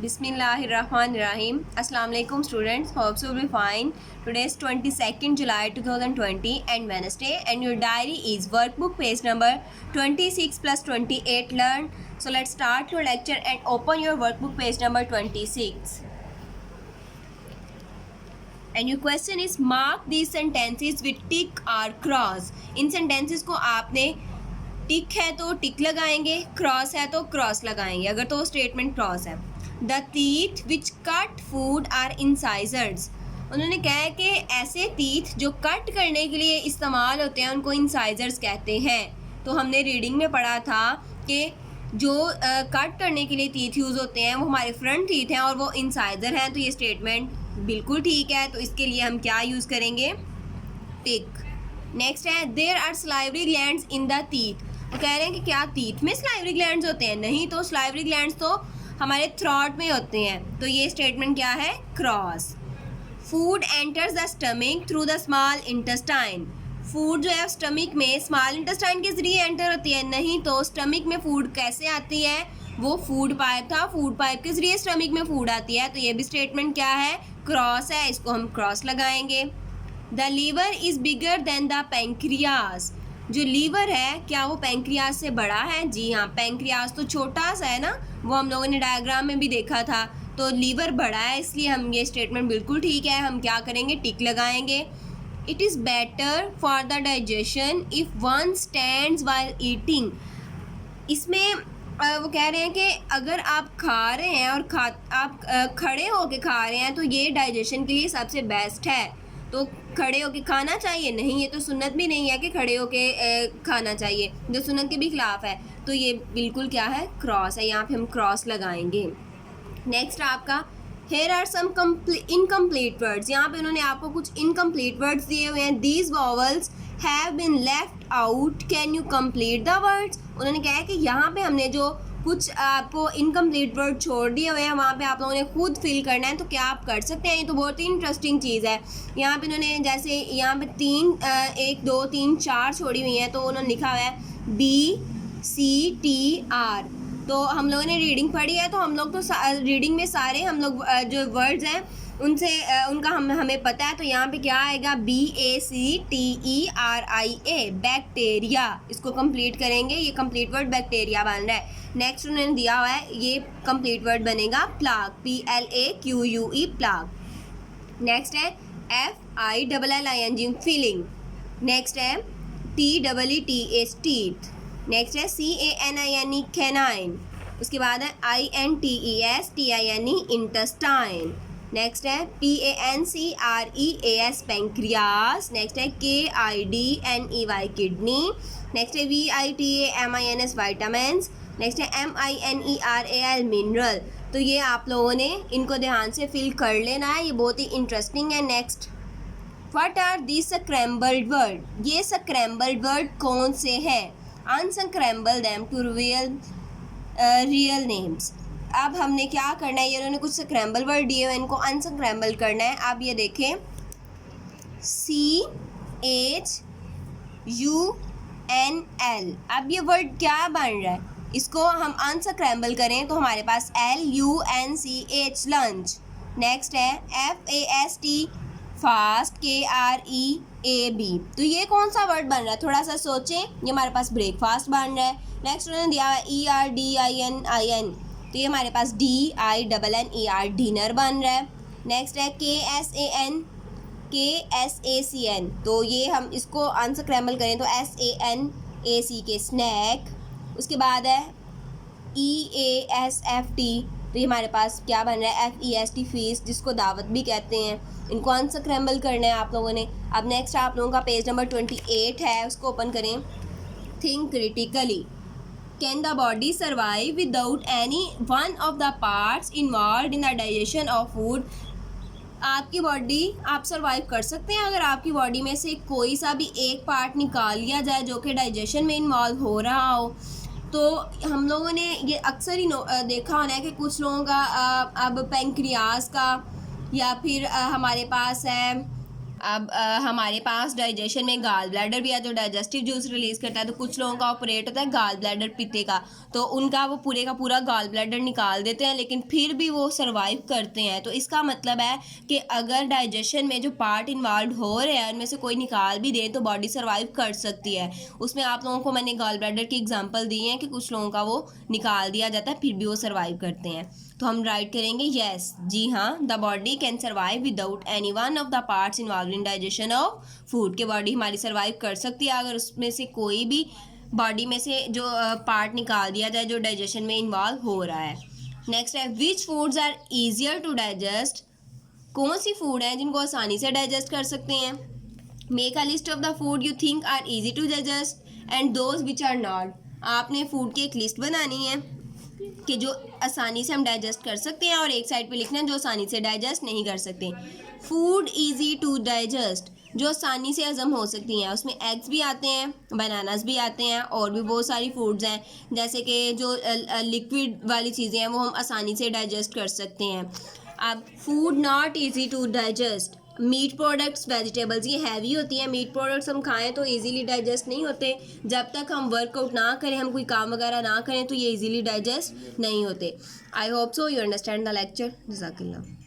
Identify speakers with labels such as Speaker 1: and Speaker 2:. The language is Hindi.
Speaker 1: Bismillahirrahmanirrahim. Assalamu alaikum students. Hope you will be fine. Today is 22nd July 2020 and Wednesday, and your diary is workbook page number 26 plus 28 learn. So let's start your lecture and open your workbook page number 26. And your question is mark these sentences with tick or cross. In sentences को आपने टिक है तो टिक लगाएंगे, क्रॉस है तो क्रॉस लगाएंगे अगर तो स्टेटमेंट क्रॉस है. The teeth which cut food are incisors. उन्होंने कहा है कि ऐसे टीथ जो कट करने के लिए इस्तेमाल होते हैं उनको इंसाइजर्स कहते हैं. तो हमने रीडिंग में पढ़ा था कि जो कट करने के लिए टीथ यूज़ होते हैं वो हमारे फ्रंट टीथ हैं और वो इंसाइजर हैं. तो ये स्टेटमेंट बिल्कुल ठीक है. तो इसके लिए हम क्या यूज़ करेंगे? टिक. नेक्स्ट है there are salivary glands in the teeth. वो कह रहे हैं कि क्या टीथ में सलाइवरी ग्लैंड्स होते हैं? नहीं, तो सलाइवरी ग्लैंड्स तो हमारे थ्रॉट में होते हैं. तो ये स्टेटमेंट क्या है? Cross. Food enters the stomach through the small intestine. Food जो है स्टमक में स्मॉल इंटेस्टाइन के ज़रिए एंटर होती है. नहीं, तो स्टमक में फूड कैसे आती है? वो फूड पाइप था, फूड पाइप के ज़रिए स्टमक में फूड आती है. तो ये भी स्टेटमेंट क्या है? क्रॉस है. इसको हम क्रॉस लगाएंगे. The liver is bigger than the pancreas. जो लीवर है क्या वो पेंक्रियाज से बड़ा है? जी हाँ, पेंक्रियाज तो छोटा सा है ना, वो हम लोगों ने डायग्राम में भी देखा था. तो लीवर बड़ा है, इसलिए हम ये स्टेटमेंट बिल्कुल ठीक है. हम क्या करेंगे? टिक लगाएंगे. It is better for the digestion if one stands while eating. इसमें वो कह रहे हैं कि अगर आप खा रहे हैं और आप खड़े होके खा रहे हैं तो ये डाइजेशन के लिए सबसे बेस्ट है. तो खड़े होके खाना चाहिए? नहीं, ये तो सुन्नत भी नहीं है कि खड़े होके खाना चाहिए, जो सुन्नत के भी खिलाफ है. तो ये बिल्कुल क्या है? क्रॉस है. यहाँ पे हम क्रॉस लगाएंगे. नेक्स्ट आपका here are some incomplete words. यहाँ पे उन्होंने आपको कुछ इनकम्प्लीट वर्ड्स दिए हुए हैं. These vowels have been left out, can you complete the words. उन्होंने कहा है कि यहाँ पे हमने जो कुछ आपको इनकम्प्लीट वर्ड छोड़ दिए हुए हैं वहाँ पे आप लोगों ने खुद फिल करना है. तो क्या आप कर सकते हैं? ये तो बहुत ही इंटरेस्टिंग चीज़ है. यहाँ पे उन्होंने जैसे यहाँ पे 1 2 3 4 छोड़ी हुई हैं. तो उन्होंने लिखा हुआ है BCTR. तो हम लोगों ने रीडिंग पढ़ी है, तो हम लोग तो रीडिंग में सारे हम लोग जो वर्ड्स हैं उनसे उनका हमें पता है. तो यहाँ पे क्या आएगा? BACTERIA, bacteria. इसको कंप्लीट करेंगे. ये कंप्लीट वर्ड बैक्टीरिया बन रहा है. नेक्स्ट उन्होंने दिया हुआ है ये कंप्लीट वर्ड बनेगा प्लाक, PLAQUE, प्लाक. नेक्स्ट है FILLING, फीलिंग. नेक्स्ट है TEETH, टीथ. नेक्स्ट है CANINE, कैनाइन. उसके बाद है INTESTINE, इंटेस्टाइन. नेक्स्ट है PANCREAS, पेंक्रियास. नेक्स्ट है KIDNEY, किडनी. नेक्स्ट है VITAMINS, वाइटामिन्स. नेक्स्ट है MINERAL, मिनरल. तो ये आप लोगों ने इनको ध्यान से फिल कर लेना है, ये बहुत ही इंटरेस्टिंग है. Next, what are these scrambled word. ये स्क्रैम्बल्ड वर्ड कौन से हैं? Unscramble them to real names. अब हमने क्या करना है? ये उन्होंने कुछ स्क्रैम्बल वर्ड दिए हुए, इनको अनस्क्रैम्बल करना है. आप ये देखें CHUNL. अब ये वर्ड क्या बन रहा है? इसको हम अनस्क्रैम्बल करें तो हमारे पास LUNCH, लंच. नेक्स्ट है FAST, फास्ट, KREAB. तो ये कौन सा वर्ड बन रहा है? थोड़ा सा सोचें. ये हमारे पास ब्रेकफास्ट बन रहा है. नेक्स्ट उन्होंने दिया है ERDININ. तो ये हमारे पास DINNER, डिनर बन रहा है. नेक्स्ट है KSAN, तो ये हम इसको अनस्क्रैम्बल करें तो SANAC के स्नैक. उसके बाद है EASFT. तो ये हमारे पास क्या बन रहा है? FEST, फीस, जिसको दावत भी कहते हैं. इनको अनस्क्रैम्बल करना है आप लोगों ने. अब नेक्स्ट आप लोगों का पेज नंबर 28 है, उसको ओपन करें. Think critically. Can the body survive without any one of the parts involve in the digestion of food. आपकी बॉडी, आप सर्वाइव कर सकते हैं अगर आपकी बॉडी में से कोई सा भी एक पार्ट निकाल लिया जाए जो कि डाइजेशन में इन्वॉल्व हो रहा हो. तो हम लोगों ने ये अक्सर ही देखा होना है कि कुछ लोगों का अब पेंक्रियाज का, या फिर हमारे पास है अब हमारे पास डाइजेशन में गाल ब्लैडर भी है जो डाइजेस्टिव जूस रिलीज़ करता है। तो कुछ लोगों का ऑपरेट होता है गाल ब्लैडर पीते का, तो उनका वो पूरे का पूरा गाल ब्लैडर निकाल देते हैं, लेकिन फिर भी वो सर्वाइव करते हैं। तो इसका मतलब है कि अगर डाइजेशन में जो पार्ट इन्वॉल्व हो रहे हैं उनमें से कोई निकाल भी दे तो बॉडी सर्वाइव कर सकती है। उसमें आप लोगों को मैंने गाल ब्लैडर की एग्जांपल दी है कि कुछ लोगों का वो निकाल दिया जाता है फिर भी वो सर्वाइव करते हैं। तो हम राइट करेंगे यस, जी हाँ, the body can survive without any one of the parts involve in digestion of food. के बॉडी हमारी सर्वाइव कर सकती है अगर उसमें से कोई भी बॉडी में से जो पार्ट निकाल दिया जाए जो डाइजेशन में इन्वॉल्व हो रहा है। नेक्स्ट है which foods are easier to digest. कौन सी फूड है जिनको आसानी से डाइजेस्ट कर सकते हैं। Make a list of the food you think are easy to digest and those which are not. आपने फूड की एक लिस्ट बनानी है कि जो आसानी से हम डाइजेस्ट कर सकते हैं और एक साइड पे लिखना है जो आसानी से डाइजेस्ट नहीं कर सकते। फूड इजी टू डाइजेस्ट जो आसानी से हजम हो सकती हैं, उसमें एग्स भी आते हैं, बनानास भी आते हैं और भी बहुत सारी फूड्स हैं जैसे कि जो लिक्विड वाली चीज़ें हैं वो हम आसानी से डाइजेस्ट कर सकते हैं। अब food not easy to digest, meat products, vegetables ये हैवी होती हैं। मीट प्रोडक्ट्स हम खाएं तो इजीली डाइजेस्ट नहीं होते, जब तक हम वर्कआउट ना करें, हम कोई काम वगैरह ना करें तो ये इजीली डाइजेस्ट नहीं होते। I hope so you understand the lecture. जज़ाकल्लाह।